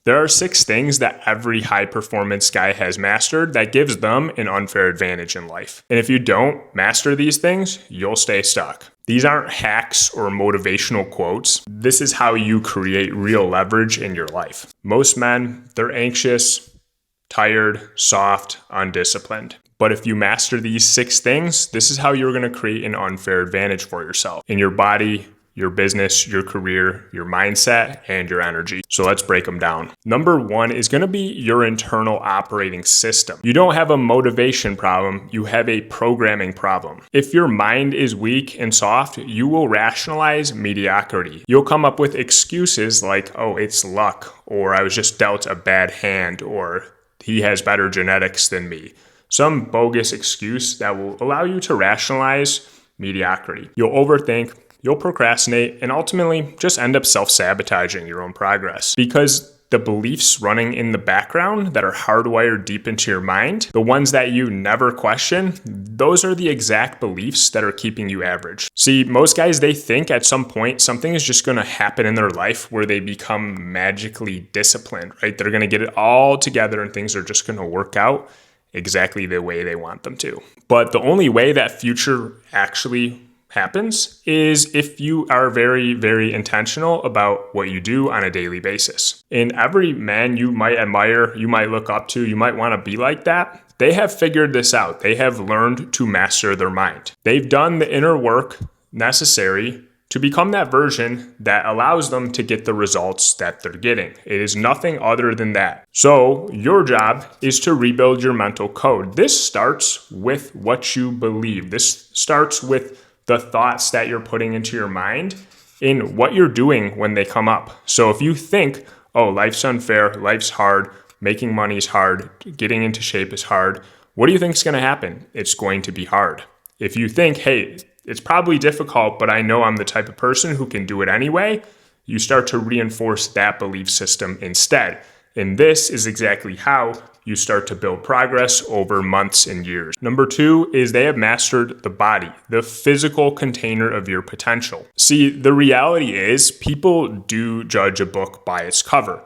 There are 6 things that every high performance guy has mastered that gives them an unfair advantage in life. And if you don't master these things, you'll stay stuck. These aren't hacks or motivational quotes. This is how you create real leverage in your life. Most men, they're anxious, tired, soft, undisciplined. But if you master these 6 things, this is how you're going to create an unfair advantage for yourself in your body, your business, your career, your mindset, and your energy. So let's break them down. Number 1 is going to be your internal operating system. You don't have a motivation problem, you have a programming problem. If your mind is weak and soft, you will rationalize mediocrity. You'll come up with excuses like, oh, it's luck, or I was just dealt a bad hand, or he has better genetics than me. Some bogus excuse that will allow you to rationalize mediocrity. You'll overthink, you'll procrastinate, and ultimately just end up self-sabotaging your own progress. Because the beliefs running in the background that are hardwired deep into your mind, the ones that you never question, those are the exact beliefs that are keeping you average. See, most guys, they think at some point something is just going to happen in their life where they become magically disciplined, right? They're going to get it all together and things are just going to work out exactly the way they want them to. But the only way that future actually happens is if you are very, very intentional about what you do on a daily basis. In every man you might admire, you might look up to, you might want to be like that, they have figured this out. They have learned to master their mind. They've done the inner work necessary to become that version that allows them to get the results that they're getting. It is nothing other than that. So your job is to rebuild your mental code. This starts with what you believe. This starts with the thoughts that you're putting into your mind in what you're doing when they come up. So if you think, oh, life's unfair, life's hard, making money is hard, getting into shape is hard, what do you think is going to happen? It's going to be hard. If you think, hey, it's probably difficult, but I know I'm the type of person who can do it anyway, you start to reinforce that belief system instead. And this is exactly how you start to build progress over months and years. Number 2 is they have mastered the body, the physical container of your potential. See, the reality is people do judge a book by its cover.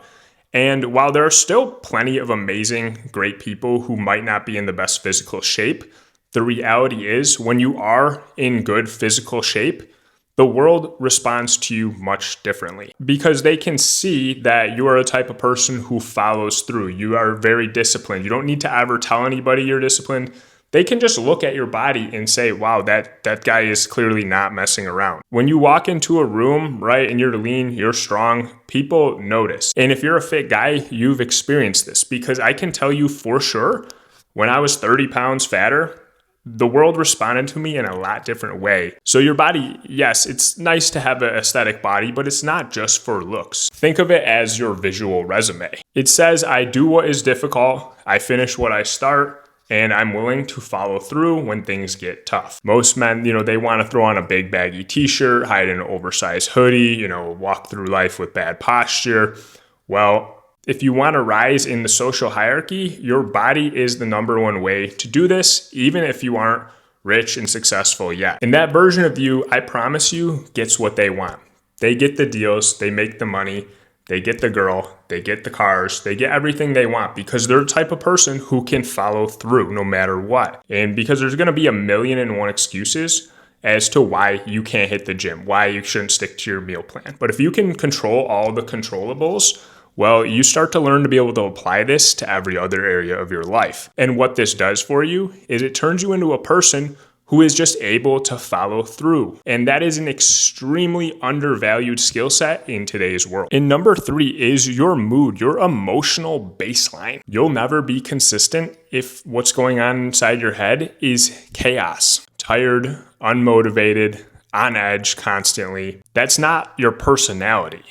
And while there are still plenty of amazing, great people who might not be in the best physical shape, the reality is when you are in good physical shape, the world responds to you much differently because they can see that you are a type of person who follows through. You are very disciplined. You don't need to ever tell anybody you're disciplined. They can just look at your body and say, wow, that guy is clearly not messing around. When you walk into a room, right, and you're lean, you're strong, people notice. And if you're a fit guy, you've experienced this because I can tell you for sure, when I was 30 pounds fatter, the world responded to me in a lot different way. So your body, yes, it's nice to have an aesthetic body, but it's not just for looks. Think of it as your visual resume. It says, I do what is difficult, I finish what I start, and I'm willing to follow through when things get tough. Most men, they want to throw on a big baggy t-shirt, hide in an oversized hoodie, walk through life with bad posture. Well, if you want to rise in the social hierarchy, your body is the number one way to do this, even if you aren't rich and successful yet. And that version of you, I promise you, gets what they want. They get the deals, they make the money, they get the girl, they get the cars, they get everything they want because they're the type of person who can follow through no matter what. And because there's going to be 1,000,001 excuses as to why you can't hit the gym, why you shouldn't stick to your meal plan. But if you can control all the controllables, well, you start to learn to be able to apply this to every other area of your life. And what this does for you is it turns you into a person who is just able to follow through. And that is an extremely undervalued skill set in today's world. And number 3 is your mood, your emotional baseline. You'll never be consistent if what's going on inside your head is chaos, tired, unmotivated, on edge constantly. That's not your personality.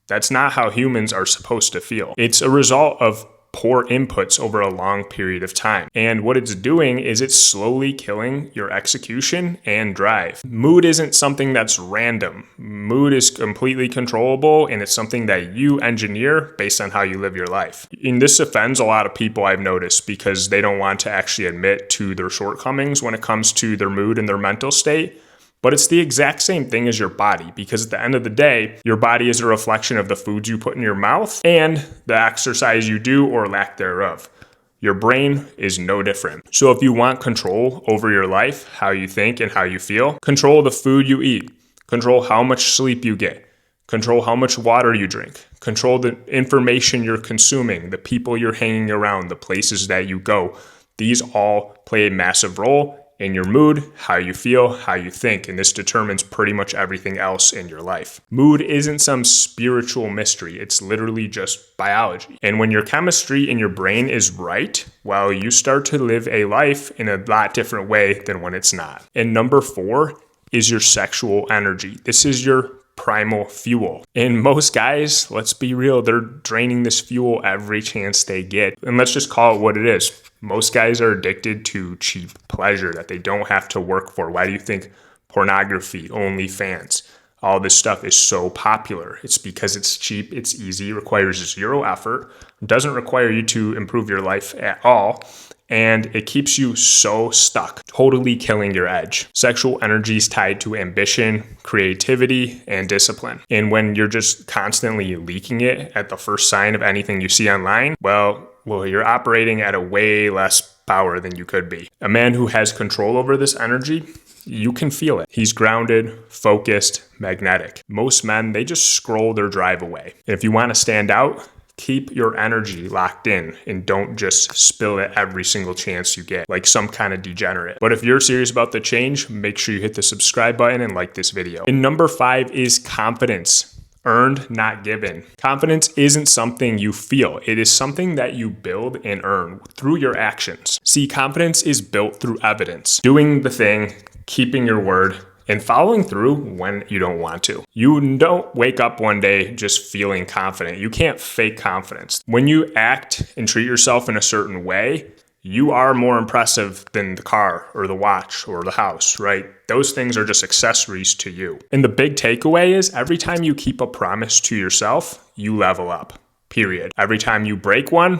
That's not how humans are supposed to feel. It's a result of poor inputs over a long period of time. And what it's doing is it's slowly killing your execution and drive. Mood isn't something that's random. Mood is completely controllable, and it's something that you engineer based on how you live your life. And this offends a lot of people, I've noticed, because they don't want to actually admit to their shortcomings when it comes to their mood and their mental state. But it's the exact same thing as your body, because at the end of the day, your body is a reflection of the foods you put in your mouth and the exercise you do or lack thereof. Your brain is no different. So if you want control over your life, how you think and how you feel, control the food you eat, control how much sleep you get, control how much water you drink, control the information you're consuming, the people you're hanging around, the places that you go. These all play a massive role in your mood, how you feel, how you think, and this determines pretty much everything else in your life. Mood isn't some spiritual mystery. It's literally just biology. And when your chemistry in your brain is right, well, you start to live a life in a lot different way than when it's not. And number 4 is your sexual energy. This is your primal fuel. And most guys, let's be real, they're draining this fuel every chance they get. And let's just call it what it is. Most guys are addicted to cheap pleasure that they don't have to work for. Why do you think pornography, OnlyFans, all this stuff is so popular? It's because it's cheap, it's easy, requires 0 effort, doesn't require you to improve your life at all, and it keeps you so stuck, totally killing your edge. Sexual energy is tied to ambition, creativity, and discipline. And when you're just constantly leaking it at the first sign of anything you see online, well, you're operating at a way less power than you could be. A man who has control over this energy, you can feel it. He's grounded, focused, magnetic. Most men, they just scroll their drive away. And if you want to stand out, keep your energy locked in and don't just spill it every single chance you get like some kind of degenerate. But if you're serious about the change, make sure you hit the subscribe button and like this video. And number 5 is confidence. Earned, not given. Confidence isn't something you feel. It is something that you build and earn through your actions. See, confidence is built through evidence. Doing the thing, keeping your word, and following through when you don't want to. You don't wake up one day just feeling confident. You can't fake confidence. When you act and treat yourself in a certain way, you are more impressive than the car or the watch or the house, right? Those things are just accessories to you. And the big takeaway is every time you keep a promise to yourself, you level up, period. Every time you break one,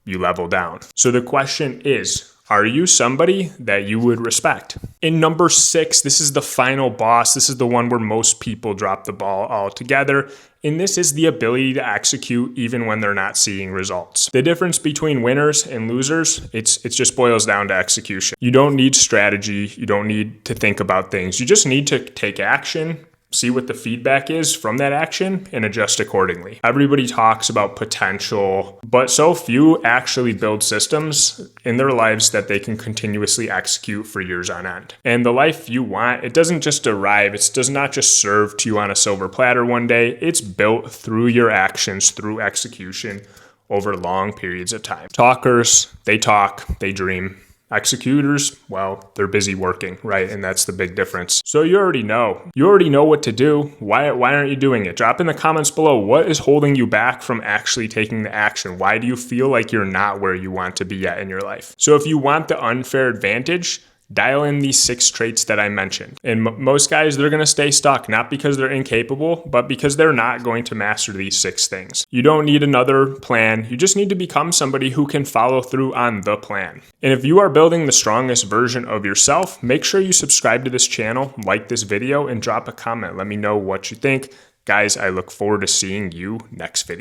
you level down. So the question is, are you somebody that you would respect? In number 6, this is the final boss. This is the one where most people drop the ball altogether. And this is the ability to execute even when they're not seeing results. The difference between winners and losers, it just boils down to execution. You don't need strategy. You don't need to think about things. You just need to take action, see what the feedback is from that action, and adjust accordingly. Everybody talks about potential, but so few actually build systems in their lives that they can continuously execute for years on end. And the life you want, it doesn't just arrive. It does not just serve to you on a silver platter one day. It's built through your actions, through execution over long periods of time. Talkers, they talk, they dream. Executors, well, they're busy working, right? And that's the big difference. So you already know. You already know what to do. Why aren't you doing it? Drop in the comments below. What is holding you back from actually taking the action? Why do you feel like you're not where you want to be yet in your life? So if you want the unfair advantage, dial in these 6 traits that I mentioned. And most guys, they're going to stay stuck, not because they're incapable, but because they're not going to master these 6 things. You don't need another plan. You just need to become somebody who can follow through on the plan. And if you are building the strongest version of yourself, make sure you subscribe to this channel, like this video, and drop a comment. Let me know what you think. Guys, I look forward to seeing you next video.